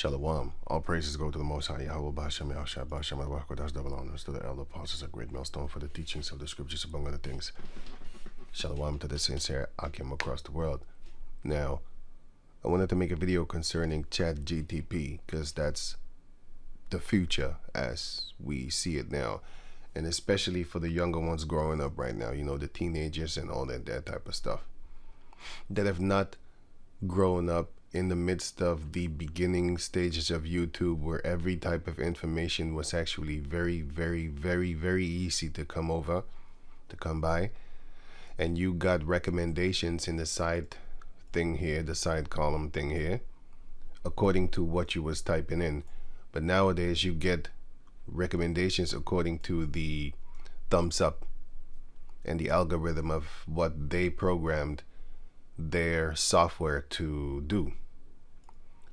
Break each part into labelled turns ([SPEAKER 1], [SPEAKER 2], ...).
[SPEAKER 1] Shalom. All praises go to the Most High Yahweh Bashem Yahshua Bashem Wakodash double honors to the elder apostles, a great millstone for the teachings of the scriptures, among other things. Shalom to the sincere Akim across the world. Now, I wanted to make a video concerning Chat GTP because that's the future as we see it now, and especially for the younger ones growing up right now, you know, the teenagers and all that type of stuff that have not grown up in the midst of the beginning stages of YouTube, where every type of information was actually very, very, very, very easy to come by, and you got recommendations in the side thing here, the side column thing here, according to what you was typing in. But nowadays you get recommendations according to the thumbs up and the algorithm of what they programmed their software to do.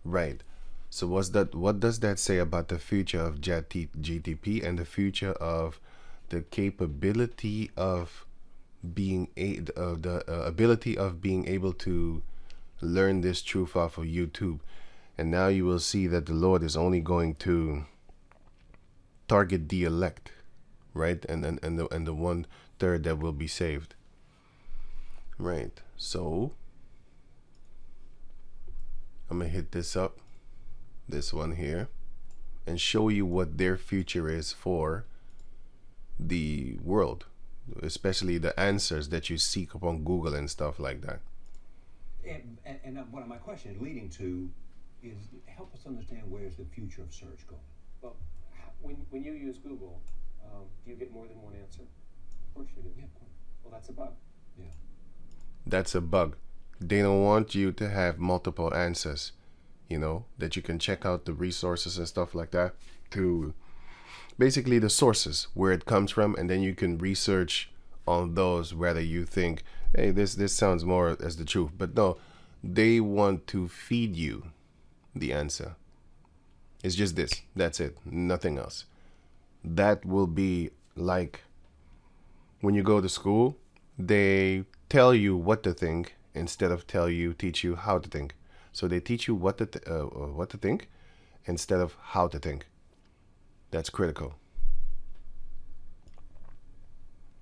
[SPEAKER 1] Right. So what does that say about the future of GTP and the future of the capability of being the ability of being able to learn this truth off of YouTube? And now you will see that the Lord is only going to target the elect, right? And the 1/3 that will be saved. Right. So I'm gonna hit this one here, and show you what their future is for the world, especially the answers that you seek upon Google and stuff like that.
[SPEAKER 2] And one of my questions leading to is, help us understand where's the future of search going.
[SPEAKER 3] Well, when you use Google, do you get more than one answer? Of course you do.
[SPEAKER 2] Yeah, of course.
[SPEAKER 3] Well, that's a bug.
[SPEAKER 2] Yeah.
[SPEAKER 1] That's a bug. They don't want you to have multiple answers, you know, that you can check out the resources and stuff like that, to basically the sources where it comes from, and then you can research on those whether you think, hey, this sounds more as the truth. But no, they want to feed you the answer. It's just this. That's it. Nothing else. That will be like when you go to school, they tell you what to think instead of teach you how to think. So they teach you what to think instead of how to think. That's critical.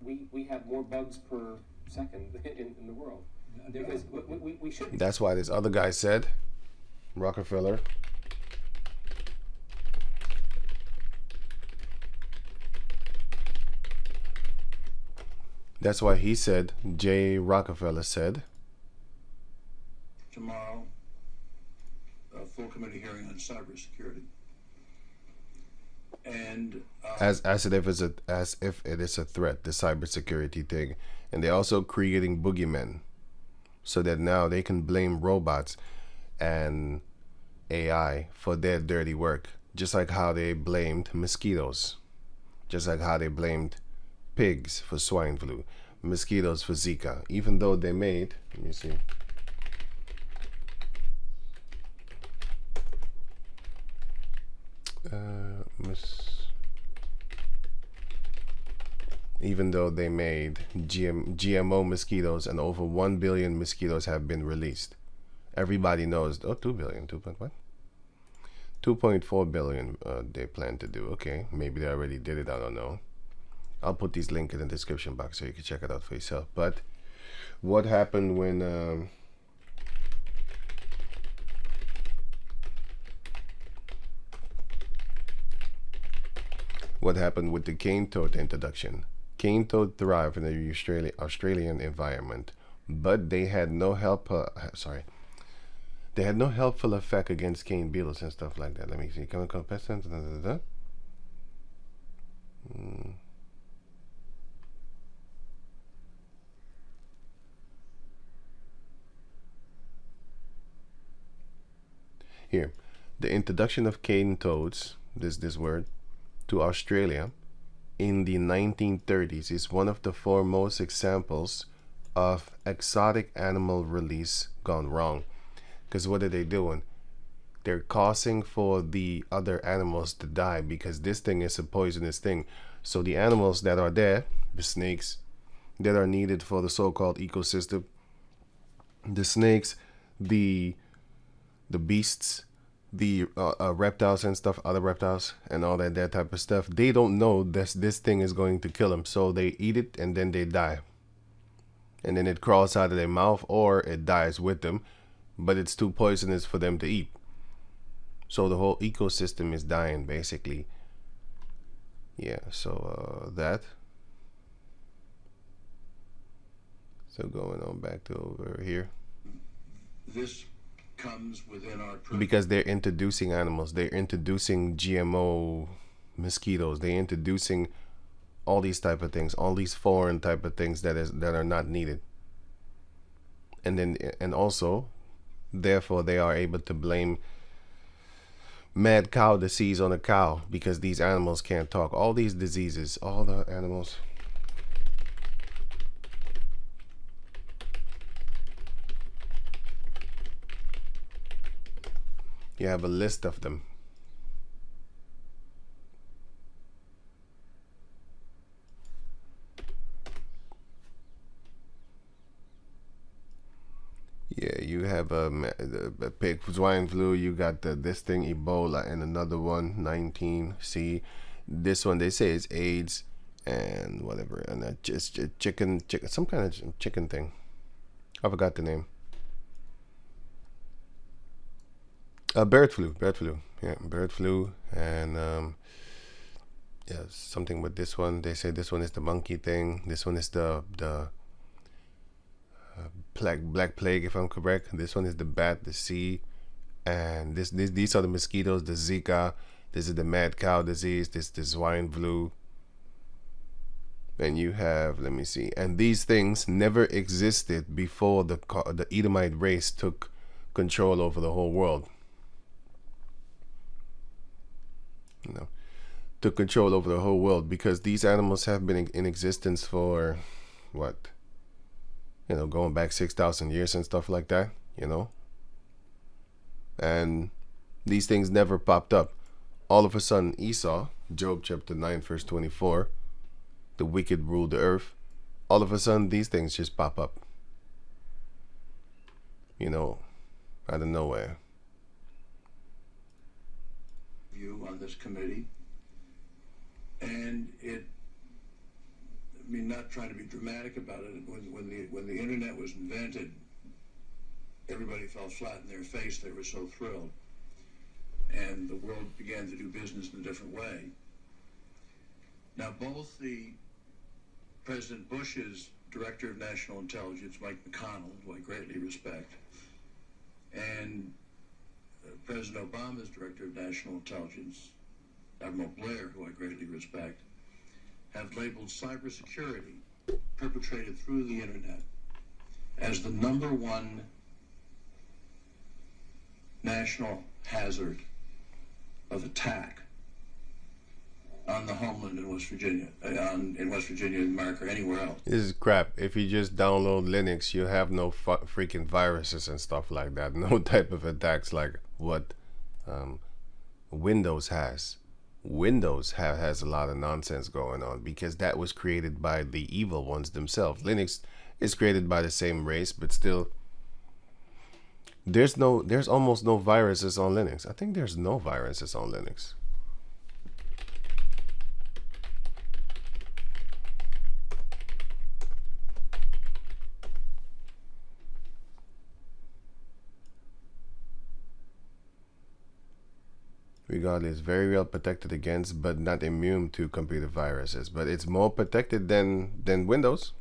[SPEAKER 3] We have more bugs per second in the world. Because we should.
[SPEAKER 1] That's why this other guy said, Rockefeller, that's why he said, J. Rockefeller said,
[SPEAKER 4] tomorrow, a full committee hearing on cybersecurity, and
[SPEAKER 1] as if it is a threat, the cybersecurity thing, and they're also creating boogeymen, so that now they can blame robots and AI for their dirty work, just like how they blamed mosquitoes, just like how they blamed pigs for swine flu, mosquitoes for Zika, even though they made, let me see, even though they made GMO mosquitoes, and over 1 billion mosquitoes have been released. Everybody knows, 2 billion, 2.4 billion they plan to do. Okay, maybe they already did it, I don't know. I'll put these links in the description box so you can check it out for yourself. But what happened when what happened with the cane toad introduction? Cane toad thrive in the Australian environment, but they had no they had no helpful effect against cane beetles and stuff like that. Let me see. Chemical pestilence. Here, the introduction of cane toads, this word, to Australia in the 1930s is one of the foremost examples of exotic animal release gone wrong. Because what are they doing? They're causing for the other animals to die, because this thing is a poisonous thing. So the animals that are there, the snakes that are needed for the so-called ecosystem, the snakes, the beasts, the reptiles and stuff, other reptiles and all that type of stuff, they don't know this thing is going to kill them, so they eat it and then they die, and then it crawls out of their mouth or it dies with them, but it's too poisonous for them to eat. So the whole ecosystem is dying basically. Yeah, so that. So going on back to over here.
[SPEAKER 4] This comes within our purview.
[SPEAKER 1] Because they're introducing animals, they're introducing GMO mosquitoes, they're introducing all these type of things, all these foreign type of things that are not needed. And also, therefore, they are able to blame mad cow disease on a cow because these animals can't talk. All these diseases, all the animals. You have a list of them. Yeah, you have a pig swine flu. You got this thing, Ebola, and another one, 19. See, this one they say is AIDS and whatever, and just chicken, some kind of chicken thing. I forgot the name. Bird flu, yeah, bird flu, and yeah, something with this one. They say this one is the monkey thing. This one is the black plague, if I'm correct. This one is the bat, the C, and these are the mosquitoes, the Zika. This is the mad cow disease. This the swine flu. And you have, let me see, and these things never existed before the Edomite race took control over the whole world. You know, took control over the whole world, because these animals have been in existence for what, you know, going back 6,000 years and stuff like that, you know, and these things never popped up. All of a sudden, Esau, Job chapter 9 verse 24, the wicked ruled the earth. All of a sudden, these things just pop up, you know, out of nowhere.
[SPEAKER 4] You on this committee, and it, I mean, not trying to be dramatic about it, when the internet was invented, everybody fell flat in their face. They were so thrilled, and the world began to do business in a different way. Now, both the President Bush's Director of National Intelligence, Mike McConnell, who I greatly respect, and President Obama's Director of National Intelligence, Admiral Blair, who I greatly respect, have labeled cybersecurity perpetrated through the internet as the #1 national hazard of attack on the homeland in West Virginia, in West Virginia, America, or anywhere else.
[SPEAKER 1] This is crap. If you just download Linux, you have no freaking viruses and stuff like that. No type of attacks like what Windows has. Windows has a lot of nonsense going on because that was created by the evil ones themselves. Linux is created by the same race, but still, there's almost no viruses on Linux. I think there's no viruses on Linux. Regardless, very well protected against, but not immune to computer viruses. But it's more protected than Windows.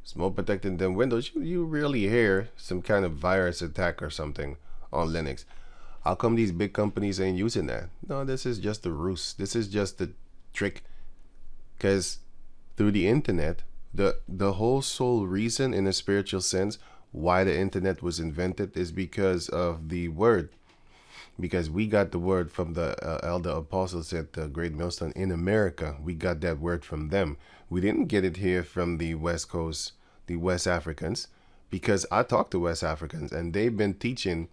[SPEAKER 1] It's more protected than Windows. You really hear some kind of virus attack or something on Linux. How come these big companies ain't using that? No, this is just a ruse. This is just a trick. Because through the internet, the whole sole reason in a spiritual sense why the internet was invented is because of the word. Because we got the word from the elder apostles at the Great Millstone in America. We got that word from them. We didn't get it here from the West Coast, the West Africans, because I talked to West Africans and they've been teaching,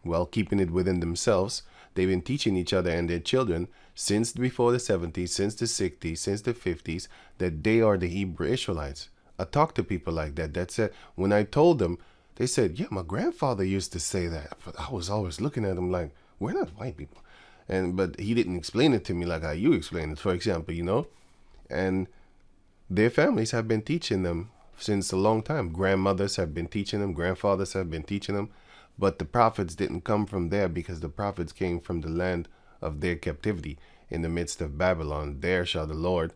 [SPEAKER 1] well, keeping it within themselves. They've been teaching each other and their children since before the 70s, since the 60s, since the 50s, that they are the Hebrew Israelites. I talked to people like that. That said, when I told them They said, yeah, my grandfather used to say that. But I was always looking at him like, we're not white people. But he didn't explain it to me like how you explain it, for example, you know. And their families have been teaching them since a long time. Grandmothers have been teaching them. Grandfathers have been teaching them. But the prophets didn't come from there, because the prophets came from the land of their captivity. In the midst of Babylon, there shall the Lord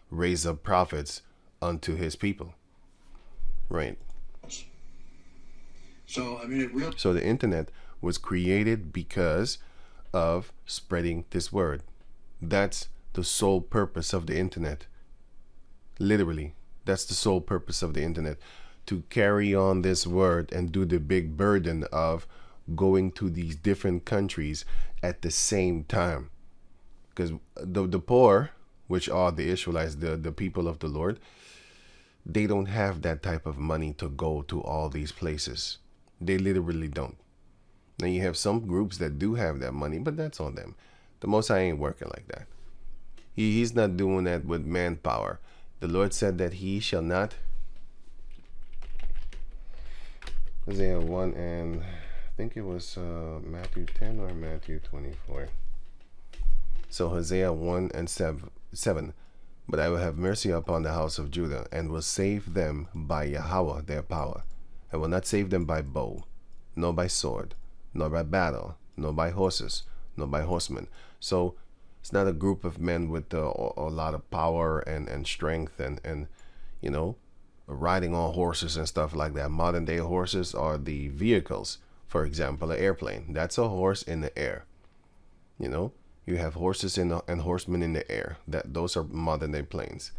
[SPEAKER 1] raise up prophets unto his people. Right.
[SPEAKER 4] So, I mean, it really...
[SPEAKER 1] So the internet was created because of spreading this word. That's the sole purpose of the internet. Literally, that's the sole purpose of the internet. To carry on this word and do the big burden of going to these different countries at the same time. Because the poor, which are the Israelites, the people of the Lord, they don't have that type of money to go to all these places. They literally don't. Now you have some groups that do have that money, but that's on them. The Most High ain't working like that. He's not doing that with manpower. The Lord said that he shall not. Isaiah 1 and I think it was Matthew 10 or Matthew 24. So Hosea 1 and 7. But I will have mercy upon the house of Judah, and will save them by Yahweh their power. I will not save them by bow, nor by sword, nor by battle, nor by horses, nor by horsemen. So it's not a group of men with a lot of power and strength and you know, riding on horses and stuff like that. Modern day horses are the vehicles. For example, an airplane. That's a horse in the air. You know, you have horses and horsemen in the air. Those are modern day planes.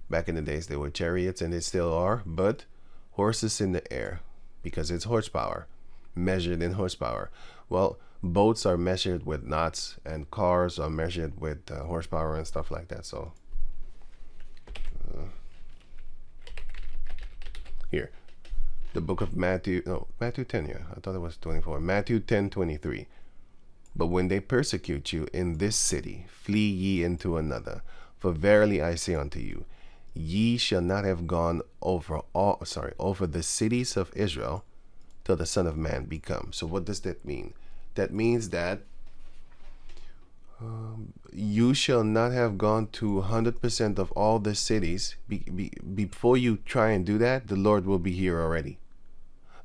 [SPEAKER 1] Back in the days, they were chariots, and they still are, but horses in the air, because it's horsepower, measured in horsepower. Well, boats are measured with knots, and cars are measured with horsepower and stuff like that. So here, the book of Matthew 10, yeah, I thought it was 24. Matthew 10:23. But when they persecute you in this city, flee ye into another. For verily I say unto you, ye shall not have gone over the cities of Israel till the Son of Man be come. So what does that mean? That means that you shall not have gone to 100% of all the cities. Before you try and do that, the Lord will be here already.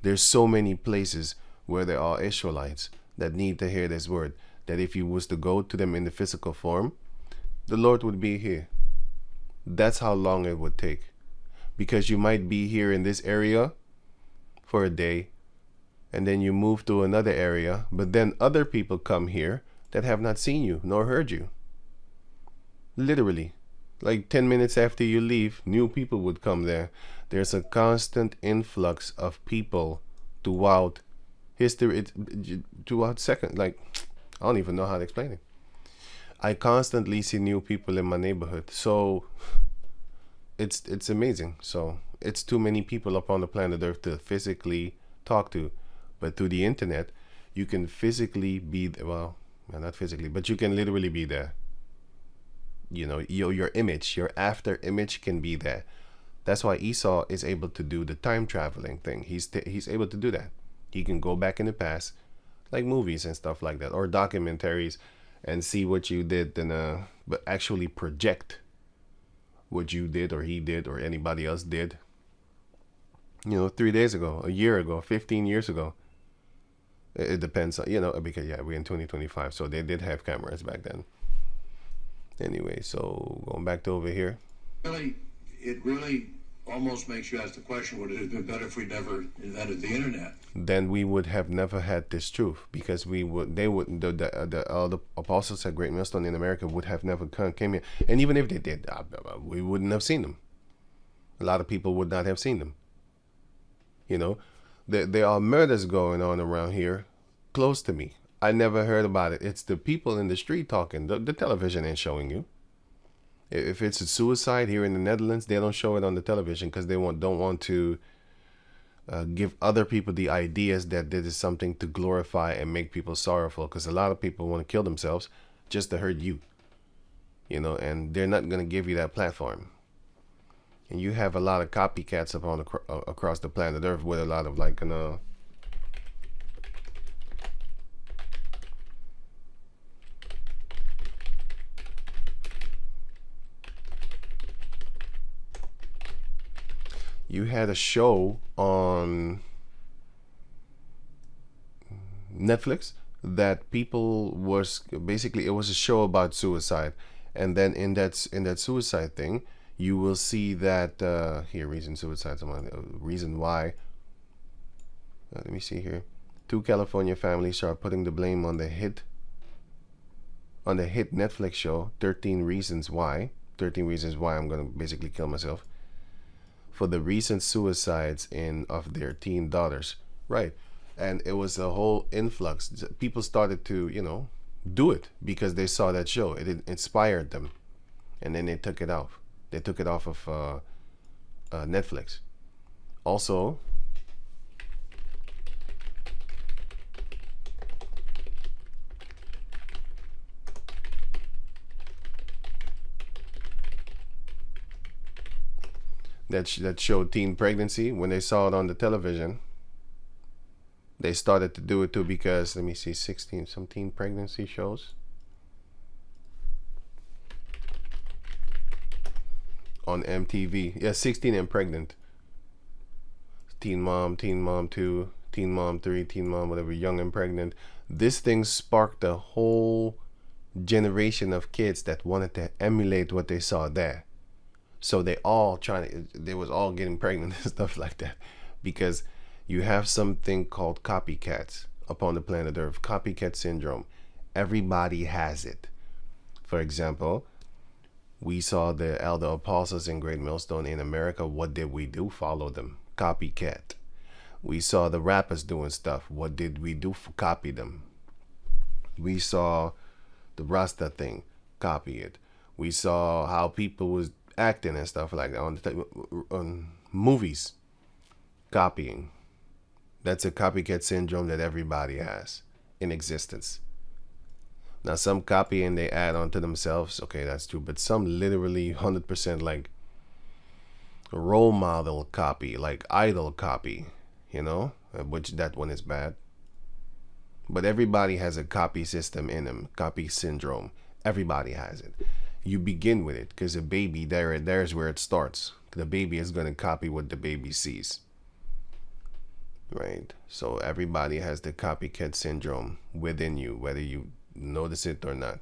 [SPEAKER 1] There's so many places where there are Israelites that need to hear this word, that if you was to go to them in the physical form, the Lord would be here. That's how long it would take. Because you might be here in this area for a day, and then you move to another area, but then other people come here that have not seen you nor heard you. Literally, like 10 minutes after you leave, new people would come there. There's a constant influx of people throughout history, throughout second, like, I don't even know how to explain it. I constantly see new people in my neighborhood, so it's amazing. So it's too many people upon the planet Earth to physically talk to, but through the internet, you can physically be, well, not physically, but you can literally be there. You know, your image, your after image can be there. That's why Esau is able to do the time traveling thing. He's able to do that. He can go back in the past, like movies and stuff like that, or documentaries, and see what you did, and but actually project what you did, or he did, or anybody else did. You know, 3 days ago, a year ago, 15 years ago. It depends, you know, because yeah, we're in 2025, so they did have cameras back then. Anyway, so going back to over here.
[SPEAKER 4] It really almost makes you ask the question, would it have been better if we never invented the internet?
[SPEAKER 1] Then we would have never had this truth, because the apostles at Great Millstone in America would have never came here. And even if they did, we wouldn't have seen them. A lot of people would not have seen them. You know, there are murders going on around here close to me. I never heard about it. It's the people in the street talking. The television ain't showing you. If it's a suicide here in the Netherlands, they don't show it on the television because they don't want to give other people the ideas that this is something to glorify and make people sorrowful. Because a lot of people want to kill themselves just to hurt you, you know, and they're not going to give you that platform. and you have a lot of copycats across the planet Earth with a lot of like you had a show on Netflix that people was basically, it was a show about suicide, and then in that suicide thing, you will see that here, reason suicide, reason why. Let me see here. 2 California families are putting the blame on the hit Netflix show 13 Reasons Why. 13 Reasons Why I'm gonna basically kill myself, for the recent suicides of their teen daughters. Right. And it was a whole influx. People started to, do it because they saw that show. It inspired them. And then they took it off. They took it off of Netflix. Also, that showed teen pregnancy, when they saw it on the television, they started to do it too, because let me see, 16 some teen pregnancy shows on MTV. Yeah, 16 and pregnant. Teen Mom 2, Teen Mom 3, Teen Mom whatever, Young and Pregnant. This thing sparked a whole generation of kids that wanted to emulate what they saw there. So they was all getting pregnant and stuff like that, because you have something called copycats upon the planet Earth. Copycat syndrome. Everybody has it. For example, we saw the elder apostles in Great Millstone in America. What did we do? Follow them. Copycat. We saw the rappers doing stuff. What did we do? Copy them. We saw the Rasta thing. Copy it. We saw how people was acting and stuff like that on movies. Copying. That's a copycat syndrome that everybody has in existence. Now, some copy and they add on to themselves. Okay, that's true. But some literally 100% like role model copy, like idol copy, which that one is bad. But everybody has a copy system in them, copy syndrome. Everybody has it. You begin with it because a baby, there's where it starts. The baby is going to copy what the baby sees. Right? So everybody has the copycat syndrome within you, whether you notice it or not.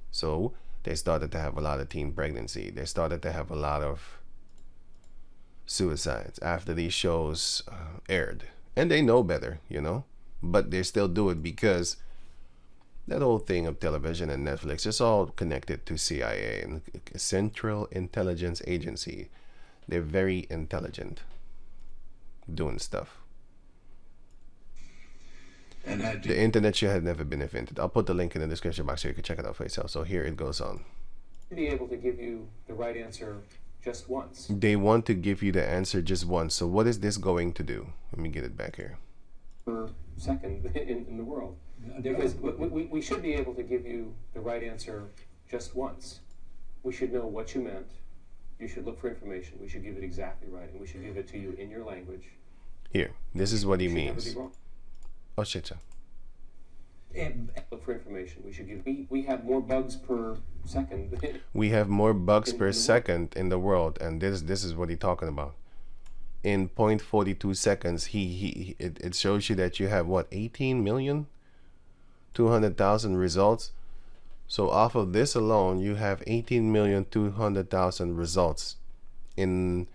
[SPEAKER 1] So they started to have a lot of teen pregnancy. They started to have a lot of suicides after these shows aired. And they know better, but they still do it because that whole thing of television and Netflix is all connected to CIA and Central Intelligence Agency. They're very intelligent doing stuff.
[SPEAKER 4] And
[SPEAKER 1] the internet should have never been invented. I'll put the link in the description box so you can check it out for yourself. So here it goes on.
[SPEAKER 3] Be able to give you the right answer just once.
[SPEAKER 1] They want to give you the answer just once. So what is this going to do? Let me get it back here.
[SPEAKER 3] Per second in the world. Because we should be able to give you the right answer just once. We should know what you meant. You should look for information. We should give it exactly right. And we should give it to you in your language.
[SPEAKER 1] Here, this is what he means. Oh shit, sir.
[SPEAKER 3] Look for information. We should give. We have more bugs per second.
[SPEAKER 1] We have more bugs per second in the world, and this is what he's talking about. In 0.42 seconds, it shows you that you have what, 18,200,000 results. So off of this alone, you have 18,200,000 results in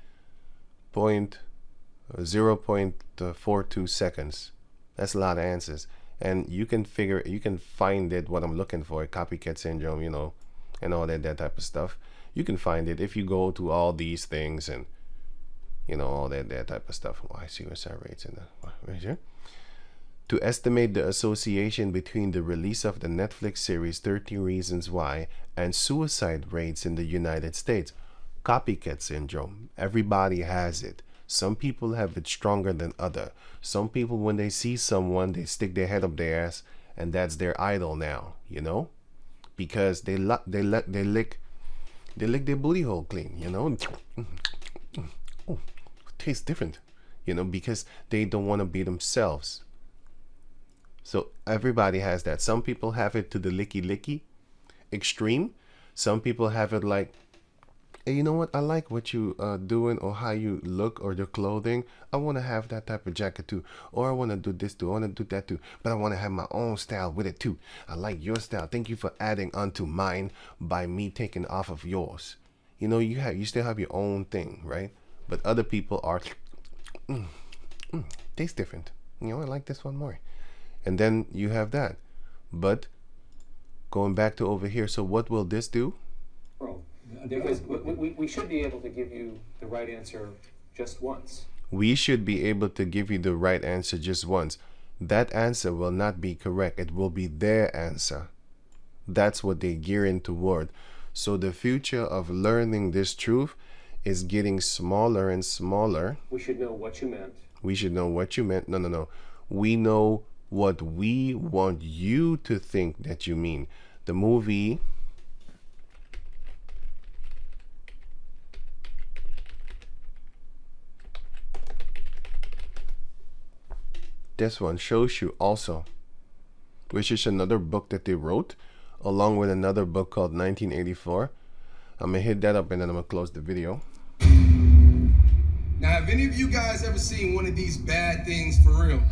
[SPEAKER 1] 0.42 seconds. That's a lot of answers. And you can find it, what I'm looking for, copycat syndrome, and all that type of stuff. You can find it if you go to all these things and, all that type of stuff. Oh, I see suicide rates in the, right here. To estimate the association between the release of the Netflix series 13 Reasons Why and suicide rates in the United States. Copycat syndrome. Everybody has it. Some people have it stronger than other. Some people, when they see someone, they stick their head up their ass, and that's their idol now, because they lick their booty hole clean, oh, tastes different, because they don't want to be themselves. So everybody has that. Some people have it to the licky extreme. Some people have it like, hey, you know what? I like what you doing, or how you look, or your clothing. I want to have that type of jacket too, or I want to do this too, I want to do that too, but I want to have my own style with it too. I like your style. Thank you for adding onto mine by me taking off of yours. You still have your own thing, right? But other people are tastes different. I like this one more. And then you have that. But going back to over here, so what will this do?
[SPEAKER 3] Because we should be able to give you the right answer just once.
[SPEAKER 1] We should be able to give you the right answer just once. That answer will not be correct. It will be their answer. That's what they're gearing toward. So the future of learning this truth is getting smaller and smaller.
[SPEAKER 3] We should know what you meant.
[SPEAKER 1] We should know what you meant. No. We know what we want you to think that you mean. The movie this one shows you also, which is another book that they wrote along with another book called 1984. I'm gonna hit that up and then I'm gonna close the video.
[SPEAKER 5] Now, have any of you guys ever seen one of these bad things for real?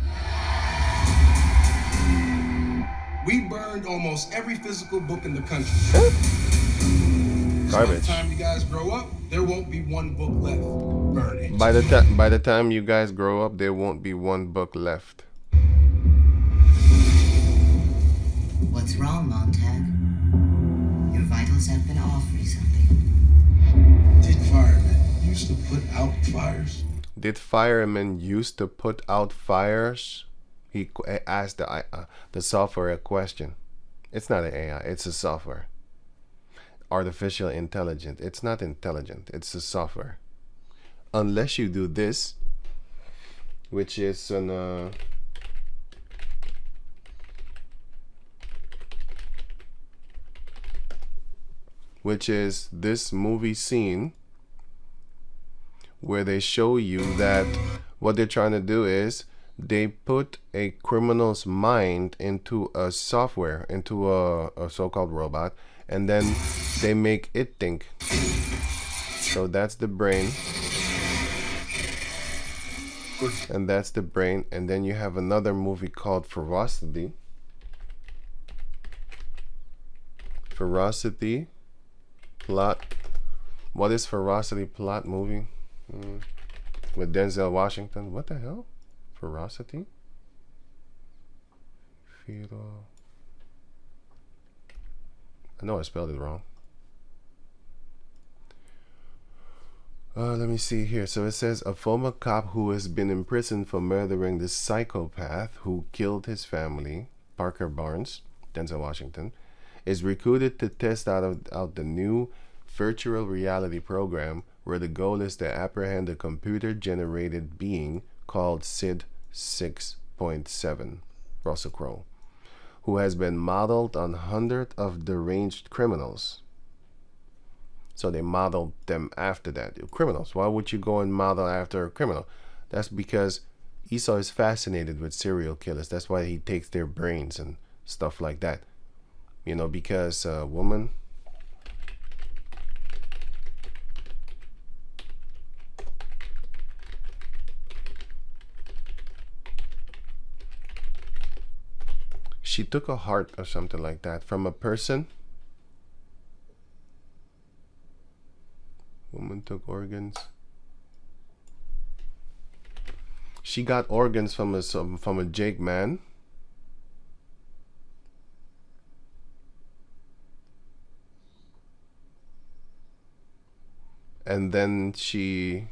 [SPEAKER 5] We burned almost every physical book in the country. By the time you guys grow up, there won't be one book left. Burn it.
[SPEAKER 1] By the time you guys grow up, there won't be one book left.
[SPEAKER 6] What's wrong, Montag? Your vitals have been off recently.
[SPEAKER 4] Did firemen used to put out fires?
[SPEAKER 1] Did firemen used to put out fires? He asked the software a question. It's not an AI, it's a software. Artificial intelligence. It's not intelligent, it's a software. Unless you do this, which is an which is this movie scene where they show you that what they're trying to do is they put a criminal's mind into a software, into a so-called robot, and then they make it think. So that's the brain. And that's the brain. And then you have another movie called Ferocity. Ferocity plot. What is Ferocity plot movie? With Denzel Washington. What the hell? Ferocity? I know I spelled it wrong. Let me see here. So it says a former cop who has been imprisoned for murdering the psychopath who killed his family, Parker Barnes, Denzel Washington, is recruited to test out the new virtual reality program where the goal is to apprehend a computer-generated being called Sid 6.7, Russell Crowe, who has been modeled on hundreds of deranged criminals. So they modeled them after that. Criminals. Why would you go and model after a criminal? That's because Esau is fascinated with serial killers. That's why he takes their brains and stuff like that. Because a woman... she took a heart or something like that from a person. Woman took organs. She got organs from a Jake man. And then she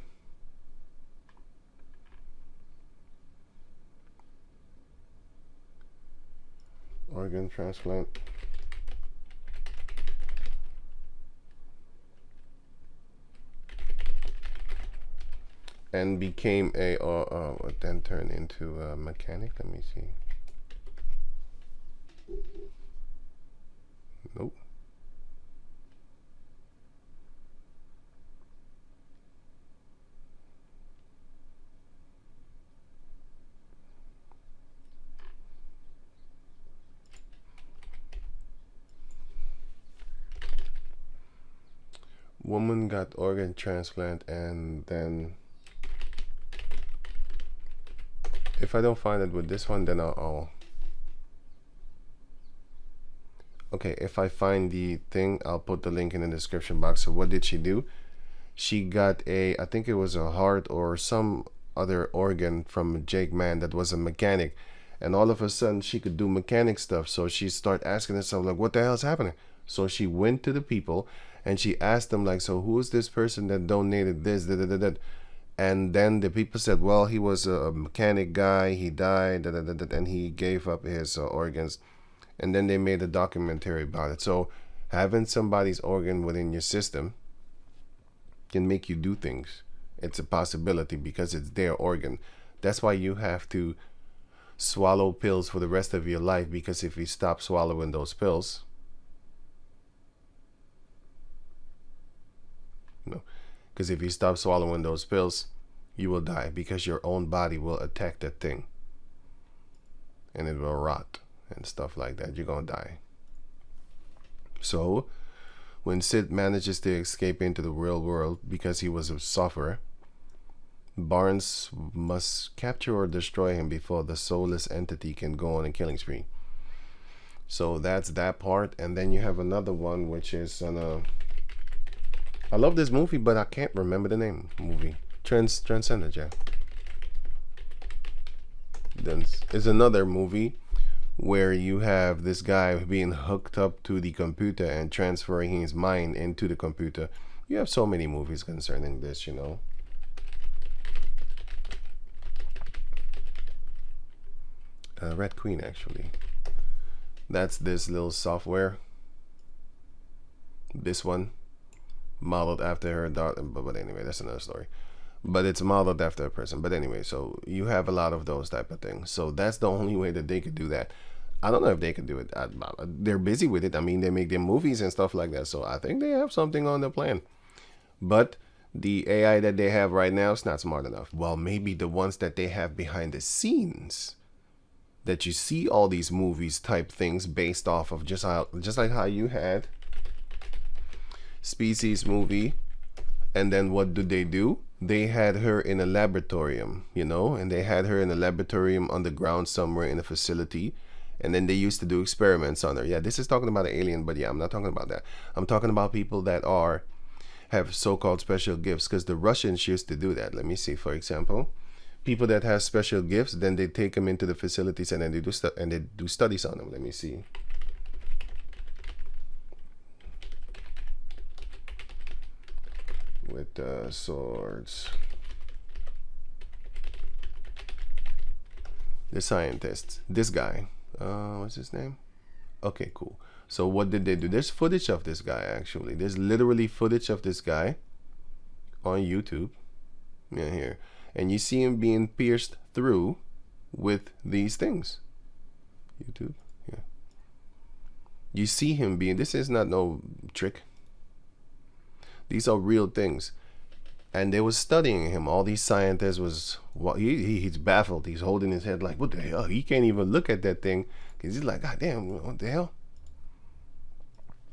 [SPEAKER 1] organ transplant. And became then turned into a mechanic. Let me see. Nope. woman got organ transplant, and then if I don't find it with this one, then I'll okay, if I find the thing, I'll put the link in the description box. So what did she do? She got I think it was a heart or some other organ from Jake Man that was a mechanic, and all of a sudden she could do mechanic stuff. So she started asking herself, like, what the hell is happening? So she went to the people and she asked them, like, so who is this person that donated this, and then the people said, well, he was a mechanic guy, he died, and he gave up his organs. And then they made a documentary about it. So having somebody's organ within your system can make you do things. It's a possibility because it's their organ. That's why you have to swallow pills for the rest of your life, because if you stop swallowing those pills, because if you stop swallowing those pills, you will die, because your own body will attack that thing and it will rot and stuff like that. You're gonna die. So when Sid manages to escape into the real world because he was a sufferer, Barnes must capture or destroy him before the soulless entity can go on a killing spree. So that's that part. And then you have another one, which is I love this movie, but I can't remember the name. Movie Transcendence, yeah. Then is another movie where you have this guy being hooked up to the computer and transferring his mind into the computer. You have so many movies concerning this, you know. Red Queen, actually. That's this little software. This one, modeled after her daughter. But anyway, that's another story. But it's modeled after a person. But anyway, so you have a lot of those type of things. So that's the only way that they could do that. I don't know if they can do it. They're busy with it. I mean, they make their movies and stuff like that. So I think they have something on the plan. But the AI that they have right now is not smart enough. Well, maybe the ones that they have behind the scenes, that you see all these movies type things based off of, just like how you had Species movie. And then what did they do? They had her in a laboratorium, you know, and they had her in a laboratorium underground somewhere in a facility. And then they used to do experiments on her. Yeah, this is talking about an alien, but yeah, I'm not talking about that. I'm talking about people that have so-called special gifts, because the Russians used to do that. Let me see, for example, people that have special gifts, then they take them into the facilities and then they do studies on them. Let me see. With swords. The scientist, this guy. What's his name? Okay, cool. So what did they do? There's footage of this guy, actually. There's literally footage of this guy on YouTube. Yeah, here. And you see him being pierced through with these things. YouTube, yeah. You see him being, this is not no trick. These are real things. And they was studying him. All these scientists was, well, he's baffled. He's holding his head like, what the hell? He can't even look at that thing, because he's like, God damn, what the hell?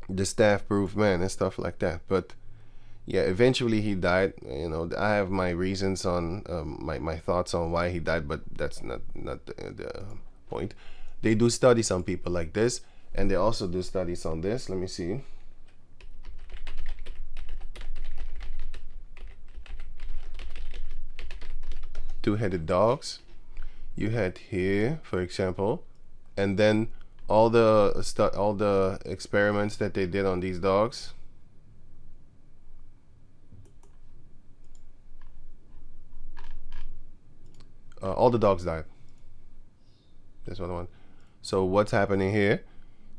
[SPEAKER 1] The staff-proof man and stuff like that. But yeah, eventually he died. You know, I have my reasons on my thoughts on why he died, but that's not the point. They do studies on people like this, and they also do studies on this. Let me see. Two-headed dogs. You had here, for example, and then all the experiments that they did on these dogs. All the dogs died. That's what I want. So what's happening here?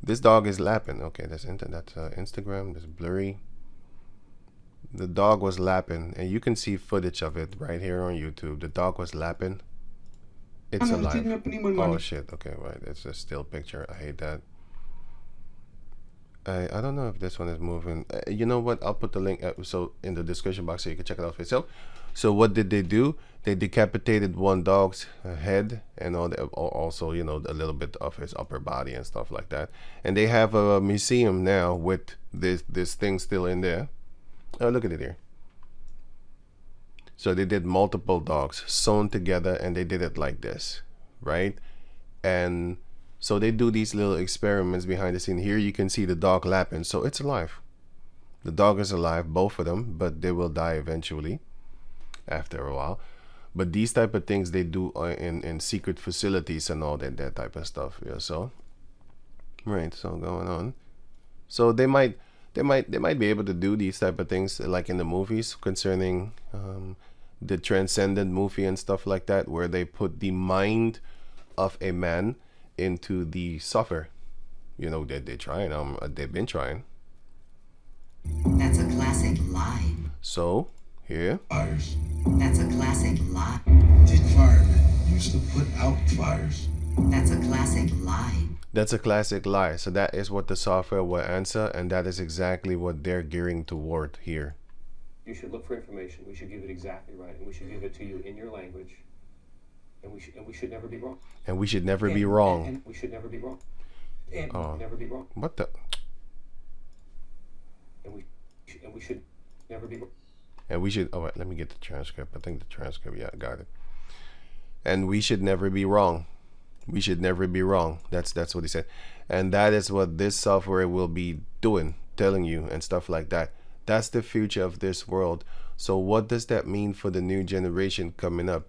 [SPEAKER 1] This dog is lapping. Okay, that's Instagram. That's blurry. The dog was lapping, and you can see footage of it right here on YouTube. The dog was lapping. It's alive. Oh shit. Okay, right. It's a still picture. I hate that. I don't know if this one is moving. You know what? I'll put the link so in the description box so you can check it out for yourself. So what did they do? They decapitated one dog's head and also, you know, a little bit of his upper body and stuff like that. And they have a museum now with this thing still in there. Oh, look at it here. So they did multiple dogs sewn together, and they did it like this, right? And so they do these little experiments behind the scene. Here you can see the dog lapping, so it's alive. The dog is alive, both of them, but they will die eventually after a while. But these type of things they do in secret facilities and all that type of stuff. Yeah, so right, so going on. So they might be able to do these type of things like in the movies concerning the Transcendent movie and stuff like that, where they put the mind of a man into the software. You know, they're trying. They've been trying.
[SPEAKER 6] That's a classic lie.
[SPEAKER 1] So here,
[SPEAKER 5] Fires.
[SPEAKER 6] That's a classic lie.
[SPEAKER 5] Did firemen used to put out fires?
[SPEAKER 6] That's a classic lie.
[SPEAKER 1] that's a classic lie. So that is what the software will answer, and that is exactly what they're gearing toward here.
[SPEAKER 3] You should look for information. We should give it exactly right, and we should give it to you in your language. And we should never be wrong.
[SPEAKER 1] And we should never be wrong.
[SPEAKER 2] And
[SPEAKER 3] We should never be wrong.
[SPEAKER 2] And
[SPEAKER 3] Never be wrong.
[SPEAKER 1] What the?
[SPEAKER 3] And we should never be wrong.
[SPEAKER 1] And we should. Oh wait, let me get the transcript. I think the transcript. Yeah, I got it. And we should never be wrong. We should never be wrong. That's what he said. And that is what this software will be doing, telling you and stuff like that. That's the future of this world. So what does that mean for the new generation coming up?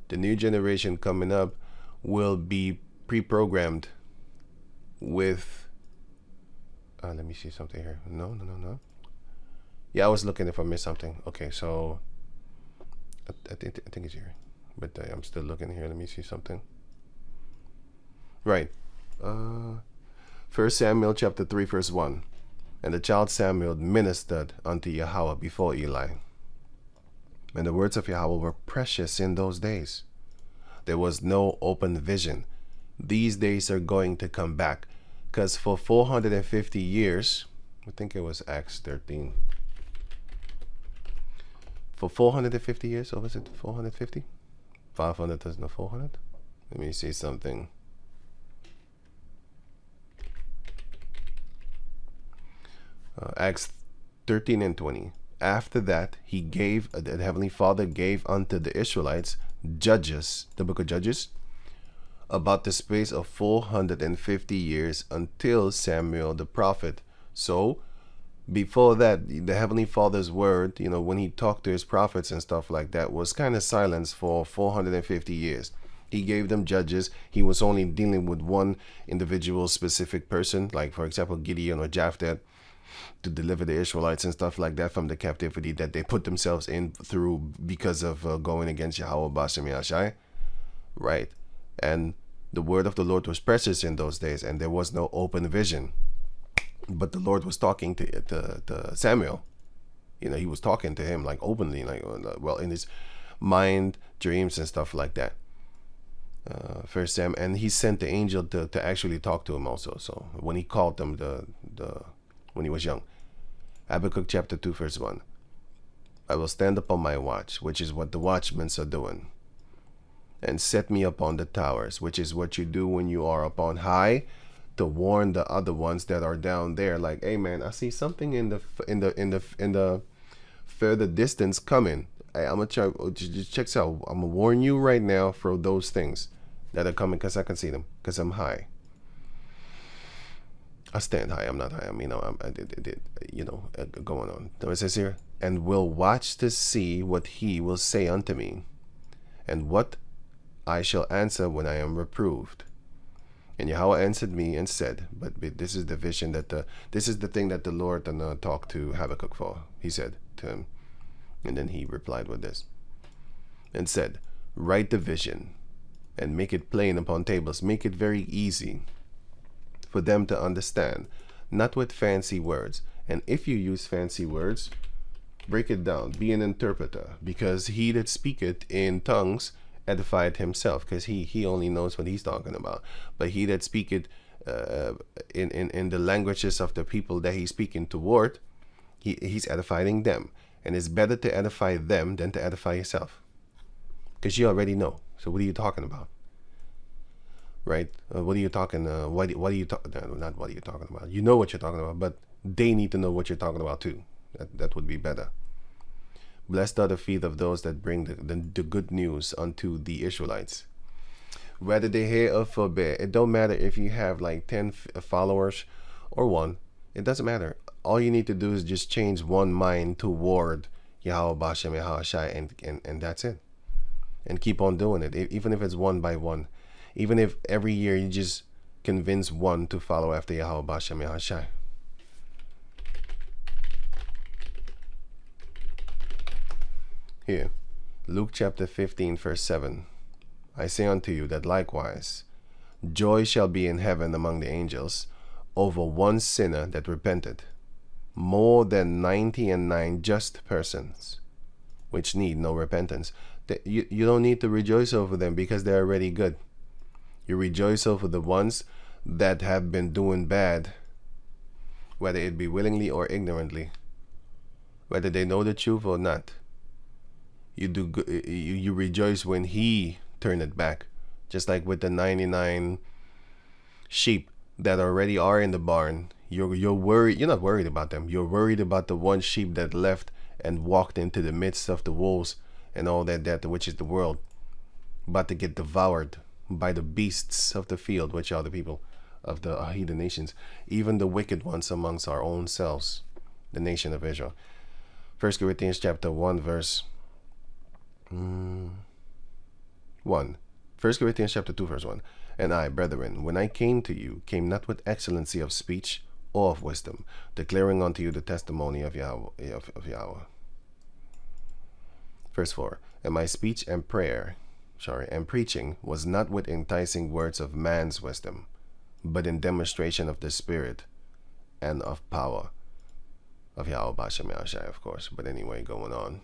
[SPEAKER 1] The new generation coming up will be pre-programmed with let me see something here. No. Yeah, I was looking if I missed something. Okay, so I think it's here, but I'm still looking here. Let me see something. Right. 1 Samuel chapter 3 verse 1. And the child Samuel ministered unto Yahweh before Eli. And the words of Yahweh were precious in those days. There was no open vision. These days are going to come back, because for 450 years, I think it was Acts 13. For 450 years, or was it 450? 500 is not 400? Let me see something. Acts 13 and 20. After that, the Heavenly Father gave unto the Israelites judges, the book of Judges, about the space of 450 years until Samuel the prophet. So, before that, the Heavenly Father's word, when he talked to his prophets and stuff like that, was kind of silenced for 450 years. He gave them judges. He was only dealing with one individual specific person, like, for example, Gideon or Jephthah, to deliver the Israelites and stuff like that from the captivity that they put themselves in through because of going against Yahweh Bashem Yashai. Right. And the word of the Lord was precious in those days, and there was no open vision. But the Lord was talking to Samuel. He was talking to him like openly, like, well, in his mind, dreams and stuff like that. First Sam, and he sent the angel to actually talk to him also. So when he called them when he was young. Habakkuk chapter 2 verse 1. I will stand upon my watch, which is what the watchmen are doing, and set me upon the towers, which is what you do when you are upon high, to warn the other ones that are down there. Like, hey man, I see something in the further distance coming. Hey, I'm gonna try. Just check this out. I'm gonna warn you right now for those things that are coming, because I can see them, because I'm high. I stand high. I'm not high. Going on. So it says here, and will watch to see what he will say unto me, and what I shall answer when I am reproved. And Yahweh answered me and said, but this is the vision this is the thing that the Lord talked to Habakkuk for. He said to him, and then he replied with this, and said, write the vision, and make it plain upon tables. Make it very easy for them to understand, not with fancy words. And if you use fancy words, break it down. Be an interpreter, because he that speaketh in tongues edified himself, because he only knows what he's talking about. But he that speaketh in the languages of the people that he's speaking toward, he's edifying them. And it's better to edify them than to edify yourself, because you already know. So what are you talking about? Right? What are you talking? What are you talking? Not what are you talking about? You know what you're talking about, but they need to know what you're talking about too. That would be better. Blessed are the feet of those that bring the good news unto the Israelites. Whether they hear or forbear, it don't matter if you have like 10 followers or one. It doesn't matter. All you need to do is just change one mind toward Yahweh Bashem Yahweh, and that's it. And keep on doing it, even if it's one by one. Even if every year you just convince one to follow after Yahweh Bashem Yahweh. Here, Luke chapter 15, verse 7. I say unto you that likewise joy shall be in heaven among the angels over one sinner that repented, more than 99 just persons which need no repentance. You don't need to rejoice over them because they're already good. You rejoice over the ones that have been doing bad, whether it be willingly or ignorantly, whether they know the truth or not. You rejoice when he turned it back, just like with the 99 sheep that already are in the barn. You're worried. You're not worried about them. You're worried about the one sheep that left and walked into the midst of the wolves and all that which is the world, about to get devoured by the beasts of the field, which are the people of the heathen nations, even the wicked ones amongst our own selves, the nation of Israel. 1 Corinthians chapter 1 verse 1. 1 Corinthians chapter 2 verse 1. And I, brethren, when I came to you, came not with excellency of speech or of wisdom, declaring unto you the testimony of Yahweh. Verse 4. And my speech and preaching was not with enticing words of man's wisdom, but in demonstration of the Spirit and of power of Yahweh Bashem Yahshai, of course. But anyway, going on.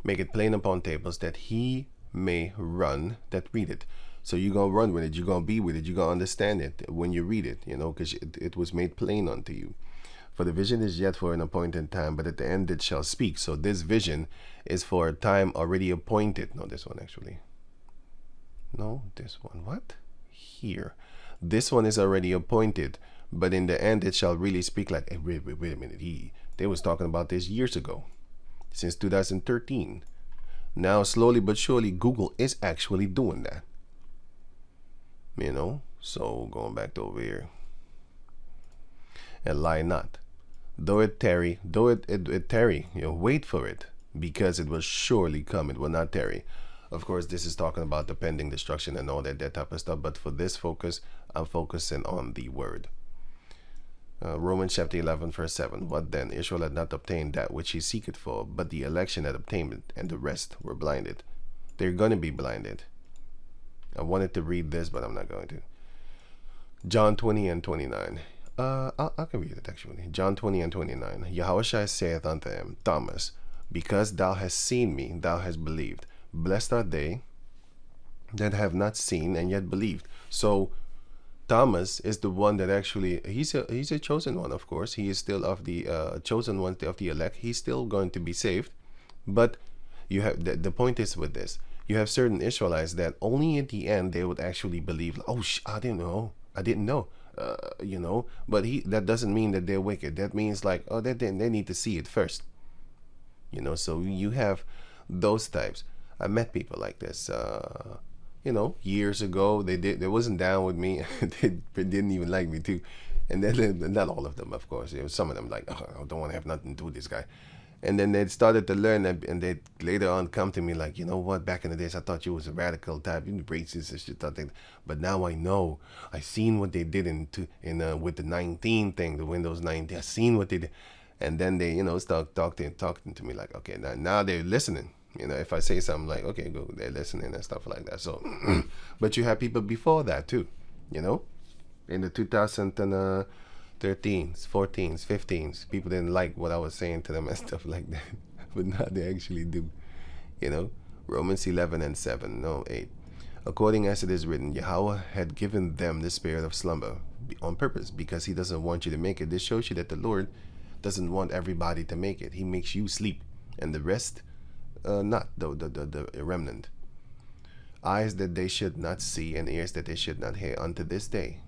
[SPEAKER 1] Make it plain upon tables that he may run that read it. So you're going to run with it. You're going to be with it. You're going to understand it when you read it, because it was made plain unto you. For the vision is yet for an appointed time, but at the end it shall speak. So this vision is for a time already appointed. No, this one actually. No, this one. What? Here. This one is already appointed, but in the end it shall really speak like, hey, wait a minute. They was talking about this years ago, since 2013. Now, slowly but surely, Google is actually doing that. So going back to over here. And lie not. Though it tarry, wait for it, because it will surely come. It will not tarry. Of course, this is talking about the pending destruction and all that type of stuff. But for this focus, I'm focusing on the word. Romans chapter 11, verse 7. What then? Israel had not obtained that which he seeketh for, but the election had obtained it, and the rest were blinded. They're going to be blinded. I wanted to read this, but I'm not going to. John 20 and 29. I can read it actually. John 20 and 29. Yahushua saith unto him, Thomas, because thou hast seen me, thou hast believed. Blessed are they that have not seen and yet believed. So Thomas is the one that actually, he's a chosen one, of course. He is still of the chosen one of the elect. He's still going to be saved. But you have the point is with this. You have certain Israelites that only at the end they would actually believe, I didn't know. But that doesn't mean that they're wicked. That means like, they need to see it first. So you have those types. I met people like this, years ago. They wasn't down with me. They didn't even like me too. And then, not all of them, of course. There was some of them like, I don't want to have nothing to do with this guy. And then they started to learn, and they later on come to me like, you know what, back in the days I thought you was a radical type, you racist and shit, but now I know. I seen what they did with the 19 thing, the Windows 19. I seen what they did, and then they start talking to me like, okay, now they're listening. If I say something like, okay, go, they're listening and stuff like that. So, but you have people before that too, in the 2013s, 14s, 15s, people didn't like what I was saying to them and stuff like that. But now they actually do. Romans 11 and 7, no 8. According as it is written, Yahweh had given them the spirit of slumber on purpose, because he doesn't want you to make it. This shows you that the Lord doesn't want everybody to make it. He makes you sleep, and the rest, not the remnant. Eyes that they should not see, and ears that they should not hear unto this day.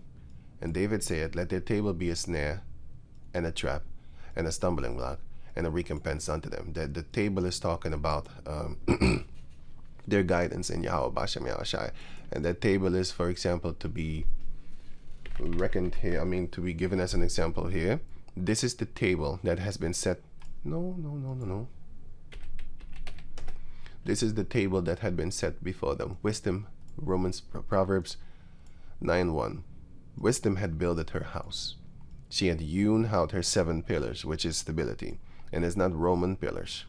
[SPEAKER 1] And David saith, let their table be a snare and a trap and a stumbling block, and a recompense unto them. The table is talking about their guidance in Yahweh Bashem Yahushai. And that table is, for example, to be reckoned here, to be given as an example here. This is the table that has been set. No. This is the table that had been set before them. Wisdom, Proverbs 9:1. Wisdom had builded her house. She had hewn out her 7 pillars, which is stability, and is not Roman pillars.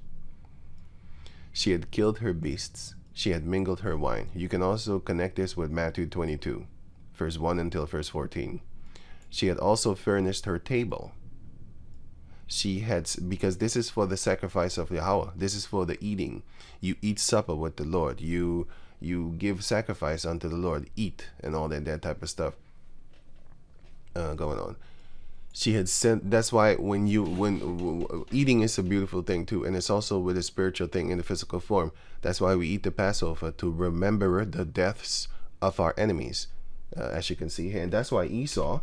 [SPEAKER 1] She had killed her beasts. She had mingled her wine. You can also connect this with Matthew 22, verse 1 until verse 14. She had also furnished her table. She had, because this is for the sacrifice of Yahweh. This is for the eating. You eat supper with the Lord. You give sacrifice unto the Lord. Eat and all that type of stuff going on. She had sent. That's why when eating is a beautiful thing too, and it's also with a spiritual thing in the physical form. That's why we eat the Passover, to remember the deaths of our enemies, as you can see here. And that's why Esau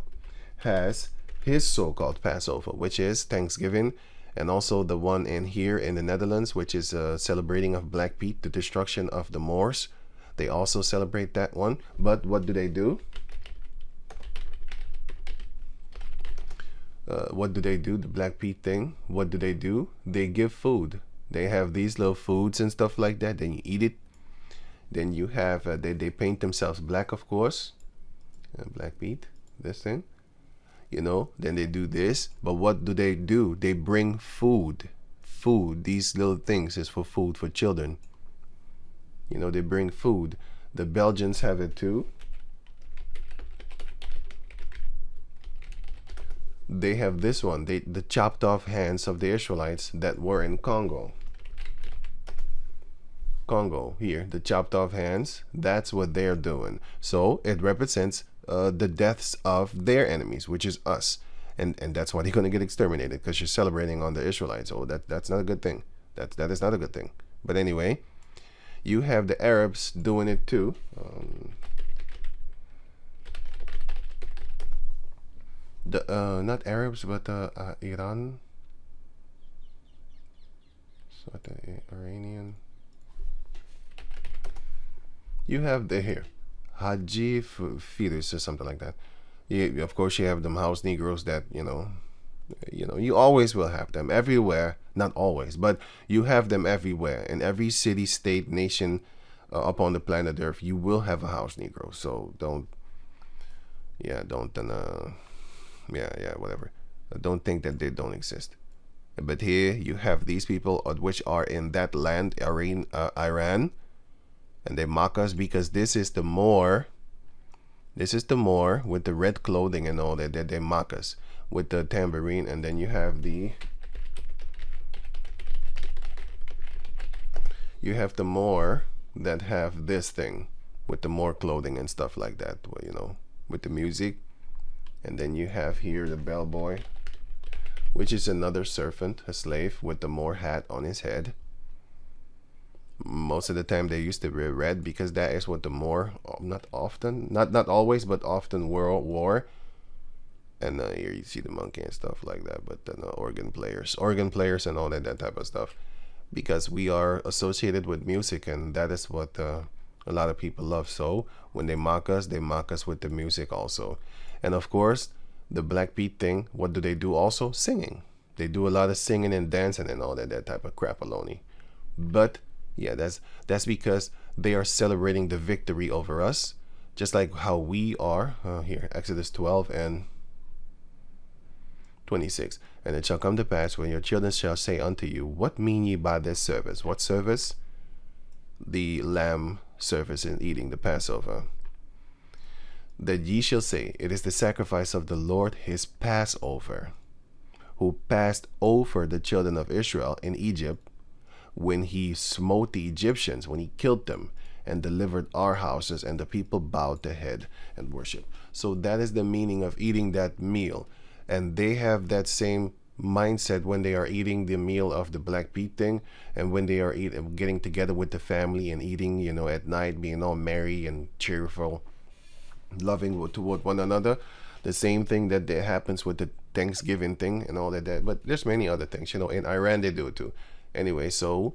[SPEAKER 1] has his so-called Passover, which is Thanksgiving, and also the one in here in the Netherlands, which is celebrating of Black Pete, the destruction of the Moors. They also celebrate that one. But what do they do? What do they do? The Black Pete thing. What do? They give food. They have these little foods and stuff like that. Then you eat it. Then you have they paint themselves black, of course. Black Pete, this thing. Then they do this. But what do? They bring food. These little things is for food for children. They bring food. The Belgians have it too. They have this one. The chopped off hands of the Israelites that were in Congo. Here, the chopped off hands. That's what they're doing. So it represents the deaths of their enemies, which is us, and that's why they're going to get exterminated, because you're celebrating on the Israelites. Oh, that's not a good thing. That is not a good thing. But anyway, you have the Arabs doing it too. Not Arabs, but Iran. So the Iranian. You have the here. Haji fetus or something like that. Of course, you have them house Negroes that you always will have them everywhere. Not always, but you have them everywhere in every city, state, nation upon the planet Earth. You will have a house Negro. So whatever. Don't think that they don't exist. But here you have these people which are in that land, Iran. And they mock us because this is the Moor. This is the Moor with the red clothing and all that. They mock us with the tambourine. And then you have the Moor that have this thing with the Moor clothing and stuff like that. With the music. And then you have here the bellboy, which is another servant, a slave with the Moor hat on his head. Most of the time they used to wear red because that is what the Moor, not always, but often wore. And here you see the monkey and stuff like that. But then organ players and all that type of stuff, because we are associated with music, and that is what a lot of people love. So when they mock us with the music also. And of course, the Black Pete thing, what do they do also? Singing. They do a lot of singing and dancing and all that type of crapaloni. But yeah, that's because they are celebrating the victory over us, just like how we are. Here, Exodus 12 and 26. And it shall come to pass, when your children shall say unto you, what mean ye by this service? What service? The lamb service in eating the Passover. That ye shall say, it is the sacrifice of the Lord, his Passover, who passed over the children of Israel in Egypt, when he smote the Egyptians, when he killed them, and delivered our houses, and the people bowed their head and worship. So that is the meaning of eating that meal. And they have that same mindset when they are eating the meal of the Black Pete thing, and when they are getting together with the family and eating, at night, being all merry and cheerful, loving toward one another. The same thing that happens with Thanksgiving thing and all of that. But there's many other things, you know. In Iran they do it too. Anyway, so